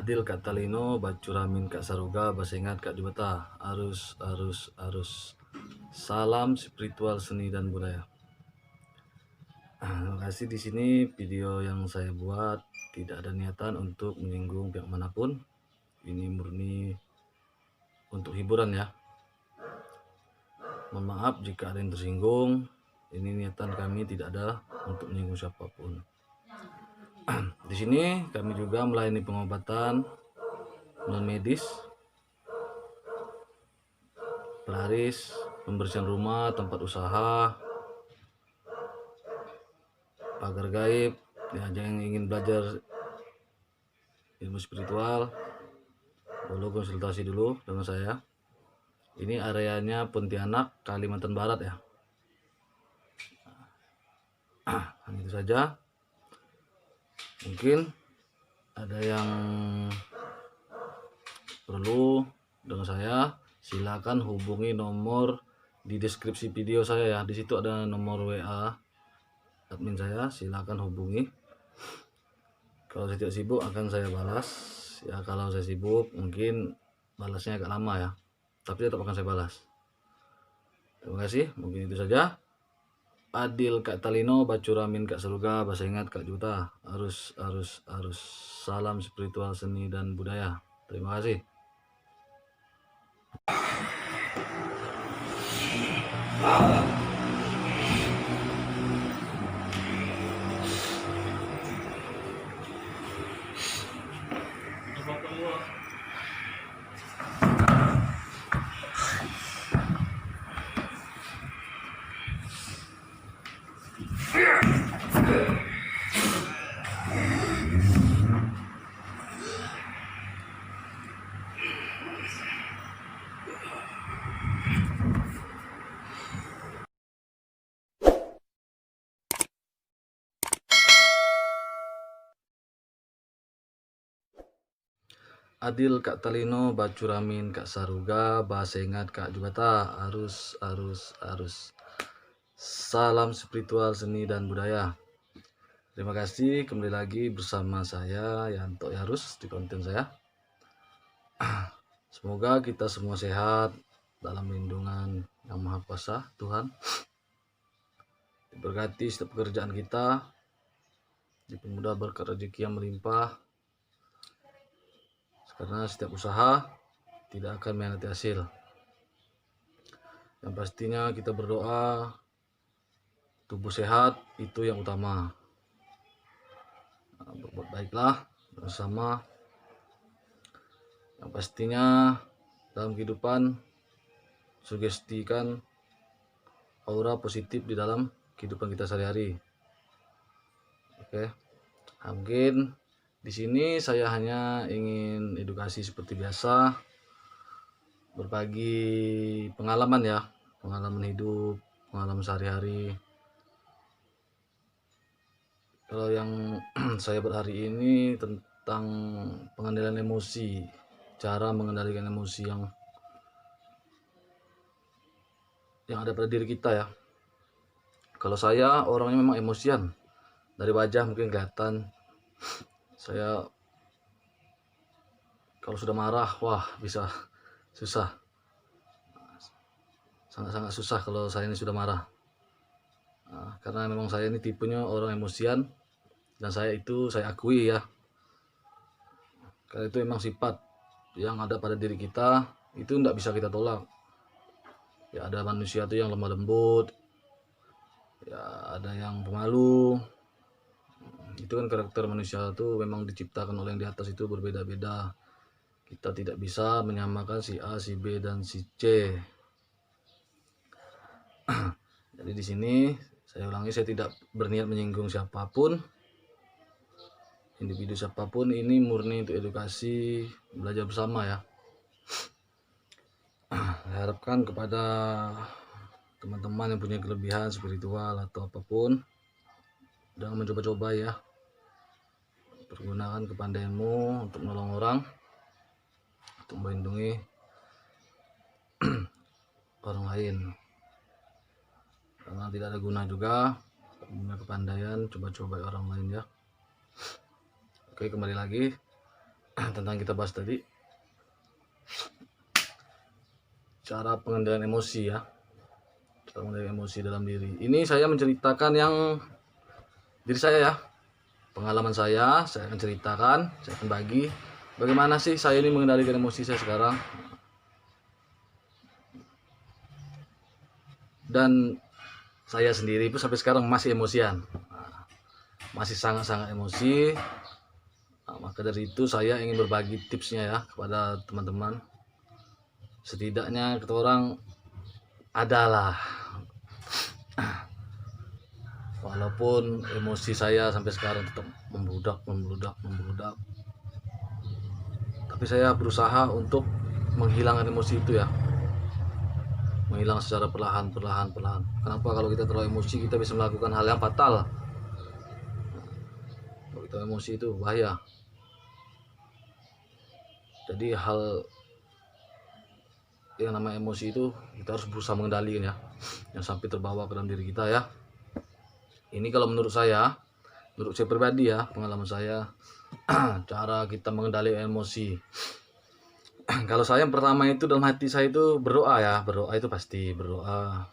Adil Kak Talino, Bacuramin Kak Saruga, Basengat Kak Jubata, arus. Salam spiritual seni dan budaya. Terima kasih. Di sini video yang saya buat tidak ada niatan untuk menyinggung pihak manapun. Ini murni untuk hiburan ya. Mohon maaf jika ada yang tersinggung. Ini niatan kami tidak ada untuk menyinggung siapapun. Di sini kami juga melayani pengobatan non medis, pelaris, pembersihan rumah, tempat usaha, pagar gaib, ya, yang ingin belajar ilmu spiritual boleh konsultasi dulu dengan saya. Ini areanya Pontianak, Kalimantan Barat ya. Hanya itu saja. Mungkin ada yang perlu dengan saya, silakan hubungi nomor di deskripsi video saya ya. Di situ ada nomor WA admin saya, silakan hubungi. Kalau saya tidak sibuk akan saya balas ya. Kalau saya sibuk mungkin balasnya agak lama ya, tapi tetap akan saya balas. Terima kasih. Mungkin itu saja. Adil Kak Talino, Bacuramin Kak Saruga, Basengat Kak Juta, arus. Salam spiritual seni dan budaya. Terima kasih. Adil Kak Talino, Bacuramin Kak Saruga, Basengat Kak Jubata, arus. Salam spiritual seni dan budaya. Terima kasih, kembali lagi bersama saya Yanto Yarus di konten saya. Semoga kita semua sehat dalam lindungan Yang Maha Kuasa Tuhan. Diberkati setiap pekerjaan kita, dipermudah berkat rezeki yang melimpah, karena setiap usaha tidak akan mengkhianati hasil. Yang pastinya kita berdoa tubuh sehat, itu yang utama. Berbuat baiklah bersama. Yang pastinya dalam kehidupan sugestikan aura positif di dalam kehidupan kita sehari-hari. Oke. Mungkin di sini saya hanya ingin edukasi seperti biasa, berbagi pengalaman ya, pengalaman hidup, pengalaman sehari-hari. Kalau yang saya buat hari ini tentang pengendalian emosi, cara mengendalikan emosi yang ada pada diri kita ya. Kalau saya orangnya memang emosian, dari wajah mungkin kelihatan. Saya kalau sudah marah, wah bisa susah, sangat-sangat susah kalau saya ini sudah marah. Karena memang saya ini tipenya orang emosian, dan saya akui ya, karena itu memang sifat yang ada pada diri kita, itu tidak bisa kita tolak ya. Ada manusia tuh yang lemah lembut ya, ada yang pemalu. Itu kan karakter manusia tuh memang diciptakan oleh yang di atas itu berbeda-beda. Kita tidak bisa menyamakan si A, si B, dan si C. Jadi di sini saya ulangi, saya tidak berniat menyinggung siapapun, individu siapapun. Ini murni untuk edukasi, belajar bersama ya. Saya harapkan kepada teman-teman yang punya kelebihan spiritual atau apapun, jangan mencoba-coba ya. Pergunakan kepandaianmu untuk menolong orang, untuk melindungi orang lain. Karena tidak ada guna juga punya kepandaian coba-coba orang lain ya. Oke, kembali lagi. tentang kita bahas tadi, cara pengendalian emosi ya. Cara mengendalikan emosi dalam diri. Ini saya menceritakan yang diri saya ya. Pengalaman saya akan ceritakan, saya akan bagi bagaimana sih saya ini mengendalikan emosi saya sekarang. Dan saya sendiri pun sampai sekarang masih emosian. Masih sangat-sangat emosi. Maka dari itu saya ingin berbagi tipsnya ya kepada teman-teman. Setidaknya kita orang adalah, walaupun emosi saya sampai sekarang tetap membludak, tapi saya berusaha untuk menghilangkan emosi itu ya, menghilang secara perlahan. Kenapa? Kalau kita terlalu emosi kita bisa melakukan hal yang fatal. Kalau kita emosi itu bahaya. Jadi hal yang namanya emosi itu kita harus berusaha mengendalikan ya, yang sampai terbawa ke dalam diri kita ya. Ini kalau menurut saya pribadi ya, pengalaman saya, cara kita mengendalikan emosi. Kalau saya yang pertama itu dalam hati saya itu berdoa ya, berdoa itu pasti berdoa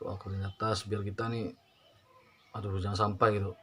ke atas biar kita nih, jangan sampai gitu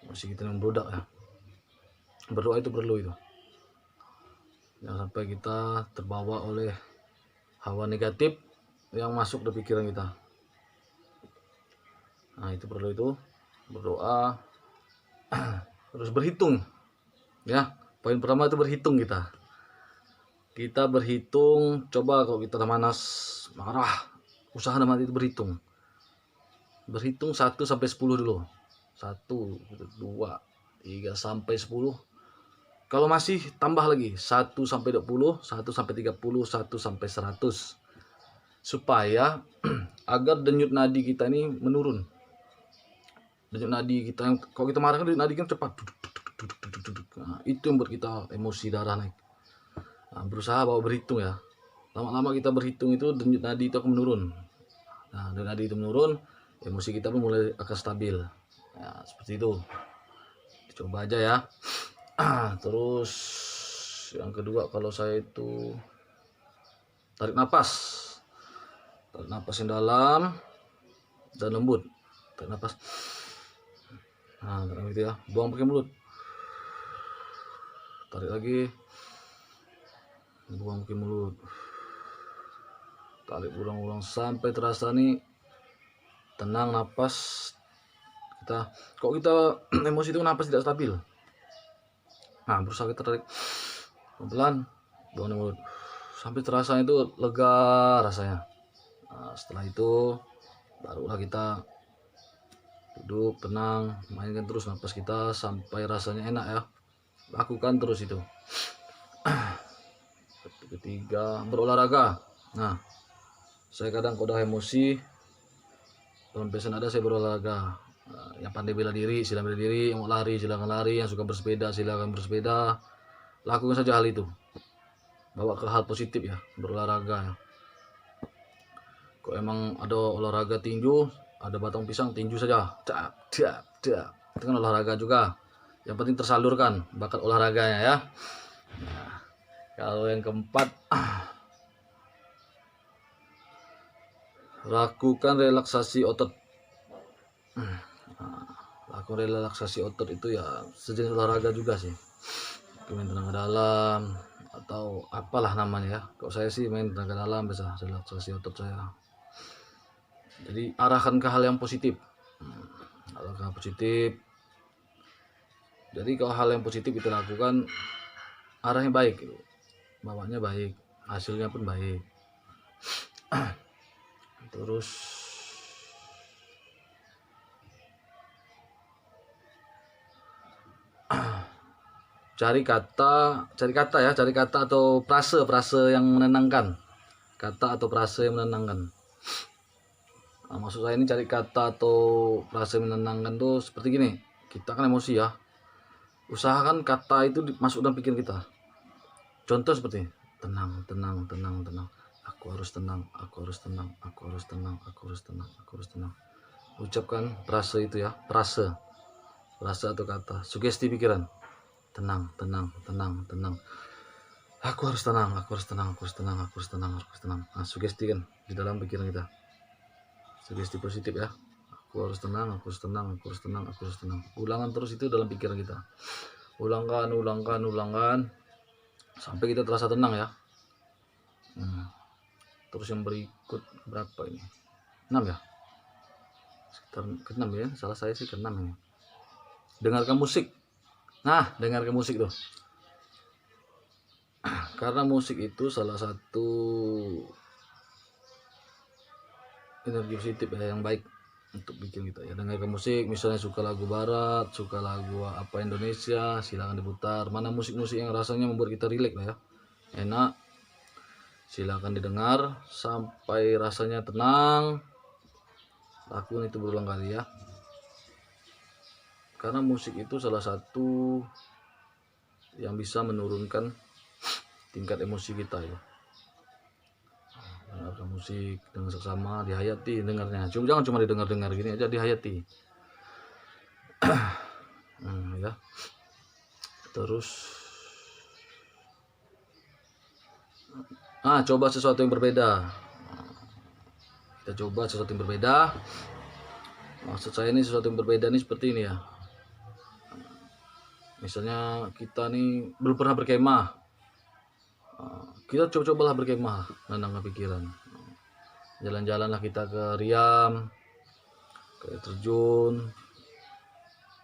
emosi kita membludak ya. Berdoa itu perlu itu, jangan sampai kita terbawa oleh hawa negatif yang masuk ke pikiran kita. Nah itu perlu itu berdoa. Terus berhitung ya, poin pertama itu berhitung. Kita berhitung. Coba kalau kita manas, marah, usaha dalam hati itu berhitung 1 sampai 10 dulu. 1, 2, 3 sampai 10. Kalau masih tambah lagi 1 sampai 20, 1 sampai 30, 1 sampai 100. Supaya agar denyut nadi kita ini menurun. Denyut nadi kita yang kalau kita marah kan denyut nadi kan cepat. Nah, itu yang buat kita emosi, darah naik. Nah, berusaha bawa berhitung ya. Lama-lama kita berhitung itu denyut nadi itu akan menurun. Nah, denyut nadi itu menurun, emosi kita pun mulai akan stabil. Ya, seperti itu. Coba aja ya. Terus yang kedua, kalau saya itu tarik napas yang dalam dan lembut. Tarik napas, nah gitu ya, buang pakai mulut, tarik lagi, buang pakai mulut, tarik ulang-ulang sampai terasa nih tenang napas kita. Kok kita emosi itu napas tidak stabil, nah berusaha kita tarik pelan-pelan, buang mulut sampai terasa itu lega rasanya. Nah, setelah itu barulah kita duduk tenang, mainkan terus napas kita sampai rasanya enak ya. Lakukan terus itu. Ketiga, berolahraga. Nah, saya kadang kalau udah emosi, dalam pesan ada saya berolahraga. Nah, yang pandai bela diri silakan bela diri, yang mau lari silakan lari, yang suka bersepeda silakan bersepeda. Lakukan saja hal itu, bawa ke hal positif ya, berolahraga ya. Kok emang ada olahraga tinju, ada batang pisang, tinju saja, itu kan olahraga juga. Yang penting tersalurkan bakat olahraganya ya. Nah, kalau yang keempat, lakukan relaksasi otot. Lakukan relaksasi otot itu ya sejenis olahraga juga sih. Main tenaga dalam atau apalah namanya ya. Kalau saya sih main tenaga dalam, bisa relaksasi otot saya. Jadi arahkan ke hal yang positif. Arahkan positif. Jadi kalau hal yang positif itu lakukan, arahnya baik, bawanya baik, hasilnya pun baik. Terus cari kata atau frase yang menenangkan. Kata atau frase yang menenangkan. Nah, maksud saya ini cari kata atau frase yang menenangkan tuh seperti gini. Kita kan emosi ya. Usahakan kata itu masuk dalam pikiran kita. Contoh seperti tenang. Aku harus tenang. Ucapkan frase itu ya, frase atau kata, sugesti pikiran. tenang, aku harus tenang. Nah, sugesti kan di dalam pikiran kita, sugesti positif ya. Aku harus tenang. Ulangan terus itu dalam pikiran kita, ulangkan sampai kita terasa tenang ya. Terus yang berikut berapa ini? 6 ya, sekitar ke-6 ya, salah saya sih ke-6 ini. Dengarkan musik. Nah, dengarkan musik tuh, karena musik itu salah satu energi positif ya, yang baik untuk bikin kita ya. Dengarkan musik, misalnya suka lagu barat, suka lagu apa Indonesia, silakan diputar. Mana musik-musik yang rasanya membuat kita rileks lah ya, enak, silakan didengar sampai rasanya tenang. Lakukan itu berulang kali ya, karena musik itu salah satu yang bisa menurunkan tingkat emosi kita ya. Dengarkan musik dengan seksama, dihayati dengarnya. Jangan cuma didengar gini aja, dihayati. Ya. Terus coba sesuatu yang berbeda. Kita coba sesuatu yang berbeda. Maksud saya ini sesuatu yang berbeda nih seperti ini ya. Misalnya kita nih belum pernah berkemah, kita cobalah berkemah, menenangkan pikiran. Jalan-jalanlah kita ke Riam, ke terjun,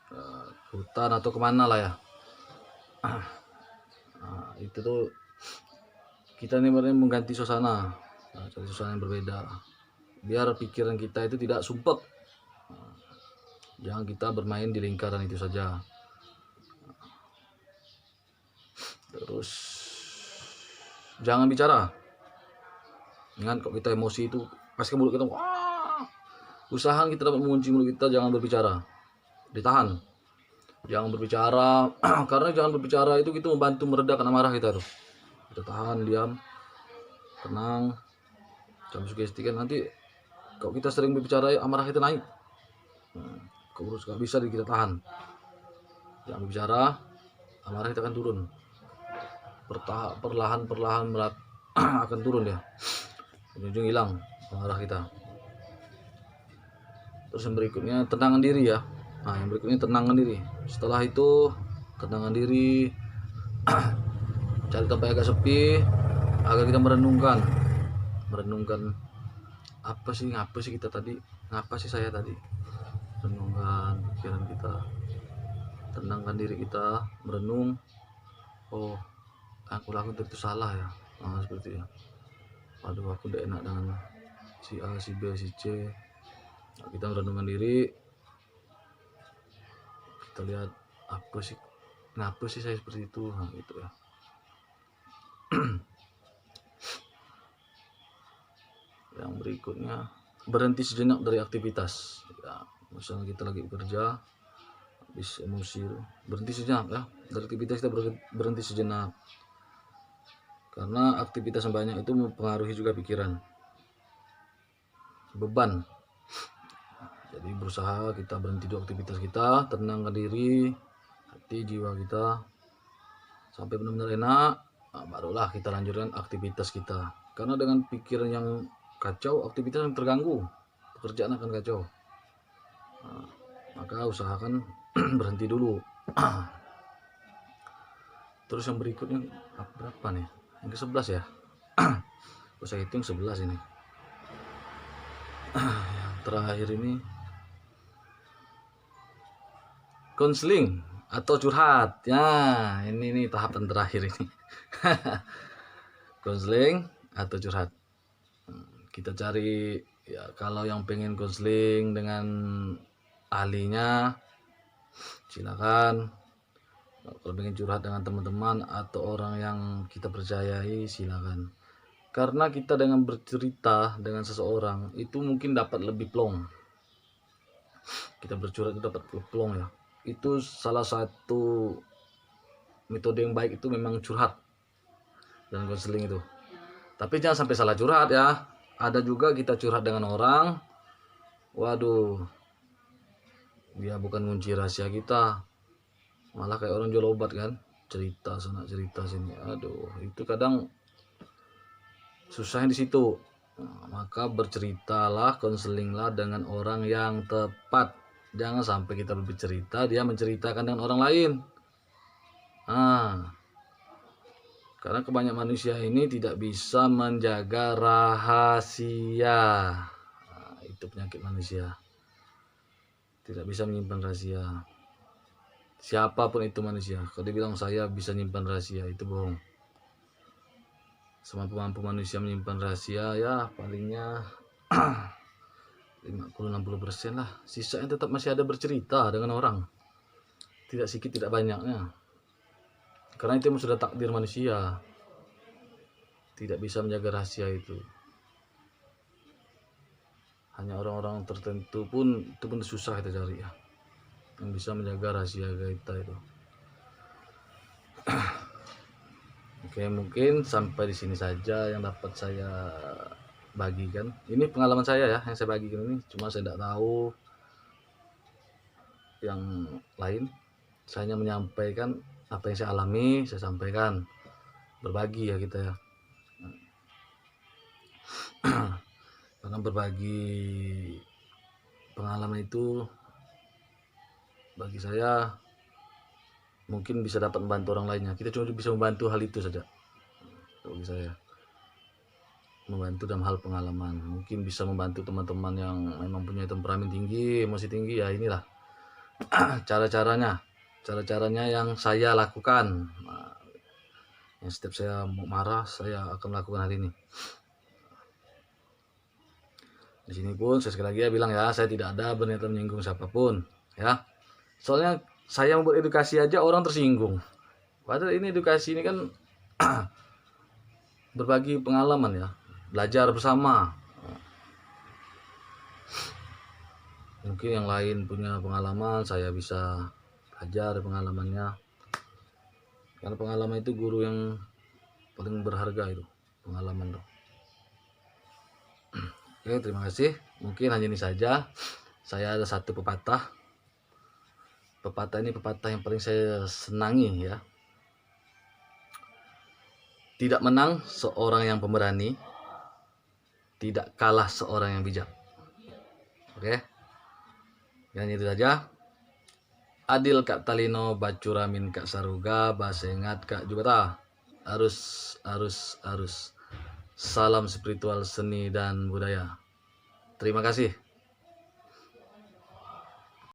ke hutan atau kemana lah ya. Itu tuh kita nih mengganti suasana, cari suasana yang berbeda, biar pikiran kita itu tidak sumpek. Jangan kita bermain di lingkaran itu saja. Terus jangan bicara. Ingat, kalau kita emosi itu pasti mulut kita, usahakan kita dapat mengunci mulut kita, jangan berbicara, ditahan, jangan berbicara. Karena jangan berbicara itu kita membantu meredakan amarah kita tuh. Kita tahan, diam, tenang, jangan sugestikan. Nanti kalau kita sering berbicara, amarah kita naik. Kalau gak bisa kita tahan, jangan berbicara, amarah kita akan turun. Perlahan akan turun ya, ujung hilang amarah kita. Terus yang berikutnya tenangkan diri ya. Tenangkan diri. Setelah itu tenangkan diri, cari tempat agak sepi agar kita merenungkan apa sih kita tadi, saya tadi. Renungkan pikiran kita, tenangkan diri kita, merenung. Oh, aku lakukan itu salah ya, seperti ya. Aduh, aku udah enak dengan si A, si B, si C. Nah, kita merenungkan diri, kita lihat kenapa sih saya seperti itu, gitu ya. Yang berikutnya, berhenti sejenak dari aktivitas ya. Misalnya kita lagi bekerja, habis emosi, berhenti sejenak ya dari aktivitas, kita berhenti sejenak. Karena aktivitas yang banyak itu mempengaruhi juga pikiran, beban. Jadi berusaha kita berhenti di aktivitas kita, tenangkan diri, hati, jiwa kita sampai benar-benar enak. Barulah kita lanjutkan aktivitas kita. Karena dengan pikiran yang kacau, aktivitas yang terganggu, pekerjaan akan kacau. Maka usahakan berhenti dulu. Terus yang berikutnya berapa nih? Yang ke-11 ya. Saya hitung 11 ini. Yang terakhir ini konseling atau curhat ya. Ini tahapan terakhir ini. Konseling atau curhat. Kita cari ya, kalau yang pengen konseling dengan ahlinya silakan. Kalau pengen curhat dengan teman-teman atau orang yang kita percayai, silakan. Karena kita dengan bercerita dengan seseorang itu mungkin dapat lebih plong. Kita bercurhat itu dapat plong ya. Itu salah satu metode yang baik, itu memang curhat dan konseling itu. Tapi jangan sampai salah curhat ya. Ada juga kita curhat dengan orang, waduh, dia bukan kunci rahasia kita, malah kayak orang jual obat kan, cerita sana cerita sini, aduh itu kadang susahnya di situ. Nah, maka berceritalah, konselinglah dengan orang yang tepat. Jangan sampai kita bercerita dia menceritakan dengan orang lain. Karena kebanyakan manusia ini tidak bisa menjaga rahasia. Itu penyakit manusia, tidak bisa menyimpan rahasia. Siapapun itu manusia, kalau dibilang saya bisa menyimpan rahasia, itu bohong. Semampu manusia menyimpan rahasia ya palingnya 50-60% lah. Sisanya tetap masih ada bercerita dengan orang, tidak sedikit tidak banyaknya. Karena itu sudah takdir manusia, tidak bisa menjaga rahasia itu. Hanya orang-orang tertentu pun itu pun susah kita cari ya, yang bisa menjaga rahasia kita itu. Oke, mungkin sampai di sini saja yang dapat saya bagikan. Ini pengalaman saya ya, yang saya bagikan ini. Cuma saya tidak tahu yang lain. Saya hanya menyampaikan apa yang saya alami, saya sampaikan. Berbagi ya kita ya. Karena berbagi pengalaman itu bagi saya mungkin bisa dapat membantu orang lainnya. Kita cuma bisa membantu hal itu saja. Bagi saya, membantu dalam hal pengalaman. Mungkin bisa membantu teman-teman yang memang punya temperamen tinggi, emosi tinggi, ya inilah cara-caranya yang saya lakukan. Nah, yang setiap saya mau marah, saya akan melakukan hal ini. Di sini pun saya sekali lagi ya bilang ya, saya tidak ada berniat menyinggung siapapun ya. Soalnya saya membuat edukasi aja orang tersinggung. Padahal ini edukasi ini kan berbagi pengalaman ya, belajar bersama. Mungkin yang lain punya pengalaman, saya bisa belajar pengalamannya. Karena pengalaman itu guru yang paling berharga itu, pengalaman tuh. Oke, terima kasih. Mungkin hanya ini saja. Saya ada satu pepatah. Pepatah ini pepatah yang paling saya senangi ya. Tidak menang seorang yang pemberani, tidak kalah seorang yang bijak. Oke. Yang itu saja. Adil kak talino bacuramin kak saruga basengat kak jubata. Arus. Salam spiritual, seni dan budaya. Terima kasih.